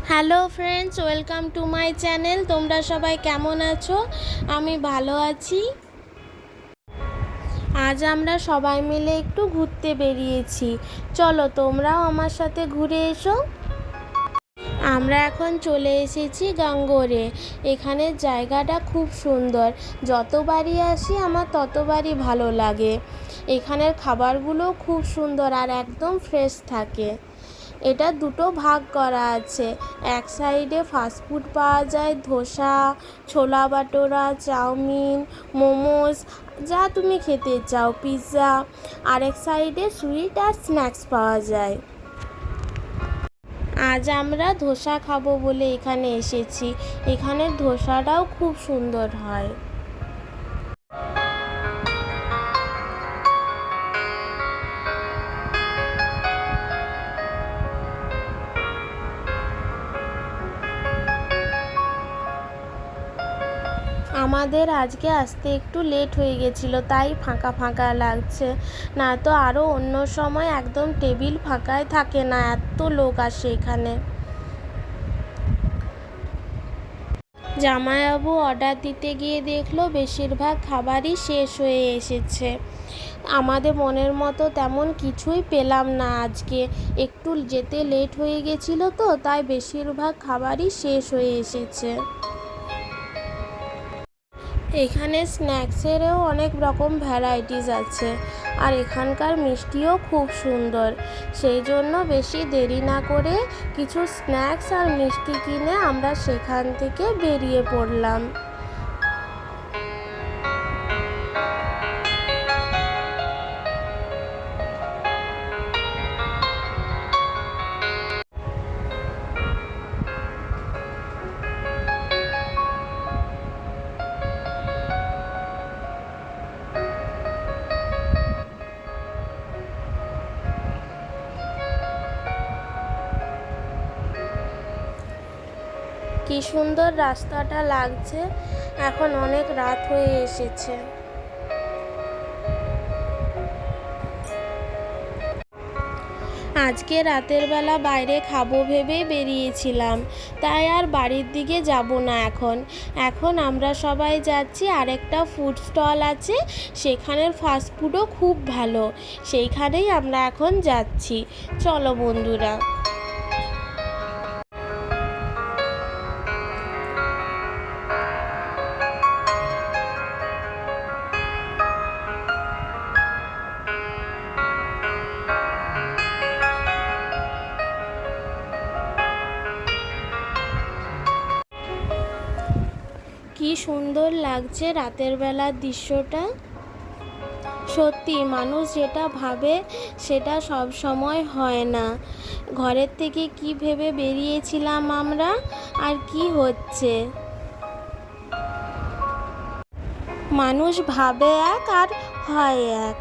Hello friends, welcome to my channel. তোমরা সবাই কেমন আছো? আমি ভালো আছি। আজ আমরা সবাই মিলে একটু ঘুরতে বেরিয়েছি। চলো তোমরাও আমার সাথে ঘুরে এসো। আমরা এখন চলে এসেছি গাঙ্গোরে। এখানের জায়গাটা খুব সুন্দর। যতবারই আসি আমার ততবারই ভালো লাগে। এখানের খাবারগুলো খুব সুন্দর আর একদম ফ্রেশ থাকে। এটা দুটো ভাগ করা আছে। এক সাইডে ফাস্টফুড পাওয়া যায়, ধোসা, ছোলা বাটোরা, চাউমিন, মোমোস, যা তুমি খেতে চাও, পিৎজা। আরেক সাইডে সুইট আর স্ন্যাক্স পাওয়া যায়। আজ আমরা ধোসা খাবো বলে এখানে এসেছি। এখানের ধোসাটাও খুব সুন্দর হয়। আমাদের আজকে আসতে একটু লেট হয়ে গেছিলো, তাই ফাঁকা ফাঁকা লাগছে। না তো আরও অন্য সময় একদম টেবিল ফাঁকায় থাকে না, এত লোক আসে এখানে। জামাইবাবু অর্ডার দিতে গিয়ে দেখলো বেশিরভাগ খাবারই শেষ হয়ে এসেছে। আমাদের মনের মতো তেমন কিছুই পেলাম না আজকে। একটু যেতে লেট হয়ে গেছিলো তো, তাই বেশিরভাগ খাবারই শেষ হয়ে এসেছে। এখানে স্ন্যাক্সেরও অনেক রকম ভ্যারাইটিস আছে, আর এখানকার মিষ্টিও খুব সুন্দর। সেই জন্য বেশি দেরি না করে কিছু স্ন্যাক্স আর মিষ্টি কিনে আমরা সেখান থেকে বেরিয়ে পড়লাম। কি সুন্দর রাস্তাটা লাগছে। এখন অনেক রাত হয়ে এসেছে। আজকে রাতের বেলা বাইরে খাবো ভেবেই বেরিয়েছিলাম, তাই আর বাড়ির দিকে যাব না। এখন আমরা সবাই যাচ্ছি আরেকটা ফুড স্টল আছে, সেখানের ফাস্টফুডও খুব ভালো। সেইখানেই আমরা এখন যাচ্ছি। চলো বন্ধুরা। কি সুন্দর লাগছে রাতের বেলার দৃশ্যটা। সত্যি মানুষ যেটা ভাবে সেটা সব সময় হয় না। ঘরের থেকে কি ভেবে বেরিয়েছিলাম আমরা, আর কি হচ্ছে। মানুষ ভাবে এক আর হয় এক।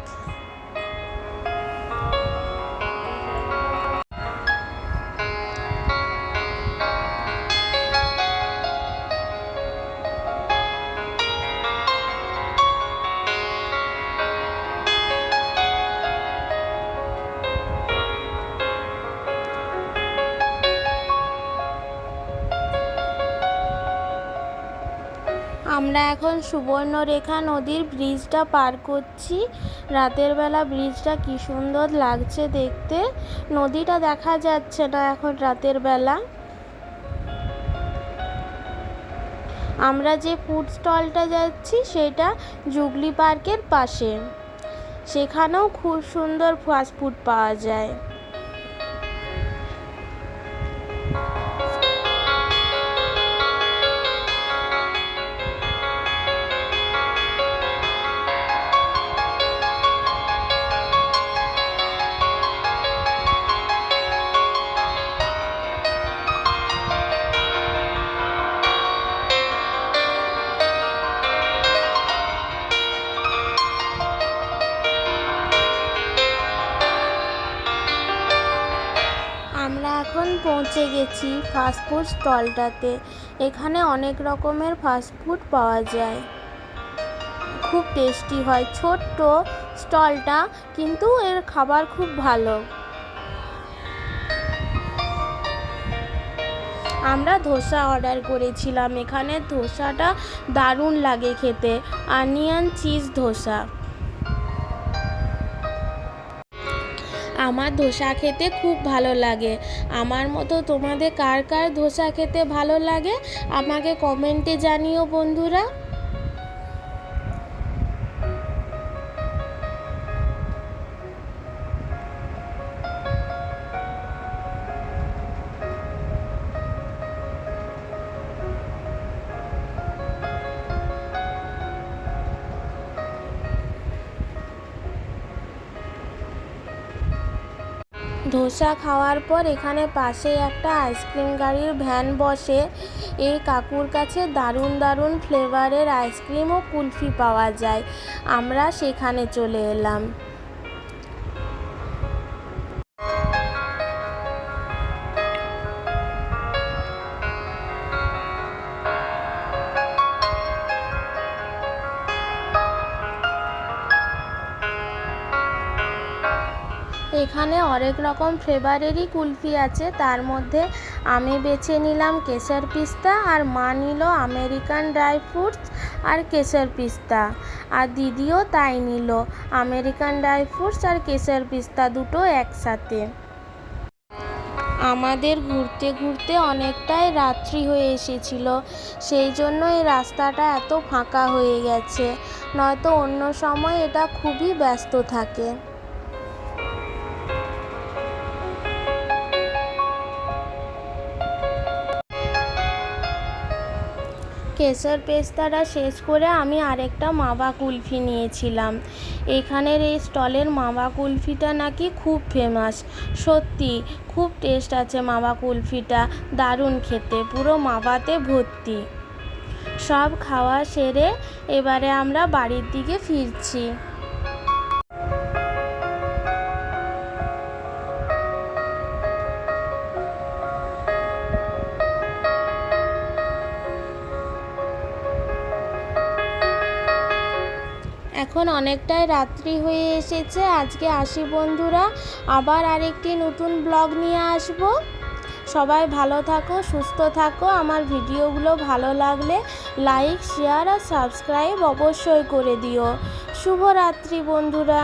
আমরা এখন সুবর্ণরেখা নদীর ব্রিজটা পার করছি। রাতের বেলা ব্রিজটা কি সুন্দর লাগছে দেখতে। নদীটা দেখা যাচ্ছে না এখন রাতের বেলা। আমরা যে ফুড স্টলটা যাচ্ছি সেটা জুগলি পার্কের পাশে। সেখানেও খুব সুন্দর ফাস্টফুড পাওয়া যায়। আমরা এখন পৌঁছে গেছি ফাস্টফুড স্টলটাতে। এখানে অনেক রকমের ফাস্টফুড পাওয়া যায়, খুব টেস্টি হয়। ছোট্ট স্টলটা, কিন্তু এর খাবার খুব ভালো। আমরা ধোসা অর্ডার করেছিলাম। এখানে ধোসাটা দারুণ লাগে খেতে, অনিয়ন চিজ ধোসা। আমার ধোসা খেতে খুব ভালো লাগে। আমার মতো তোমাদের কার কার ধোসা খেতে ভালো লাগে আমাকে কমেন্টে জানিও বন্ধুরা। ধোসা খাওয়ার পর এখানে পাশে একটা আইসক্রিম গাড়ির ভ্যান বসে। এই কাকুর কাছে দারুণ দারুণ ফ্লেভারের আইসক্রিম ও কুলফি পাওয়া যায়। আমরা সেখানে চলে এলাম। এখানে অনেক রকম ফ্লেভারেরই কুলফি আছে, তার মধ্যে আমি বেছে নিলাম কেশর পিস্তা, আর মা নিল আমেরিকান ড্রাই ফ্রুটস আর কেশর পিস্তা, আর দিদিও তাই নিল, আমেরিকান ড্রাই ফ্রুটস আর কেশর পিস্তা দুটো একসাথে। আমাদের ঘুরতে ঘুরতে অনেকটাই রাত্রি হয়ে এসেছিল, সেই জন্য এই রাস্তাটা এত ফাঁকা হয়ে গেছে, নয়তো অন্য সময় এটা খুবই ব্যস্ত থাকে। কেশর পেস্তাটা শেষ করে আমি আরেকটা মাওয়া কুলফি নিয়েছিলাম। এখানের এই স্টলের মাওয়া কুলফিটা নাকি খুব ফেমাস। সত্যি খুব টেস্ট আছে মাওয়া কুলফিটা, দারুণ খেতে, পুরো মাওয়াতে ভর্তি। সব খাওয়া সেরে এবারে আমরা বাড়ির দিকে ফিরছি। এখন অনেকটাই রাত্রি হয়ে এসেছে। আজকে আসি বন্ধুরা, আবার আরেকটি নতুন ব্লগ নিয়ে আসব। সবাই ভালো থাকো, সুস্থ থাকো। আমার ভিডিওগুলো ভালো লাগলে লাইক, শেয়ার আর সাবস্ক্রাইব অবশ্যই করে দিও। শুভরাত্রি বন্ধুরা।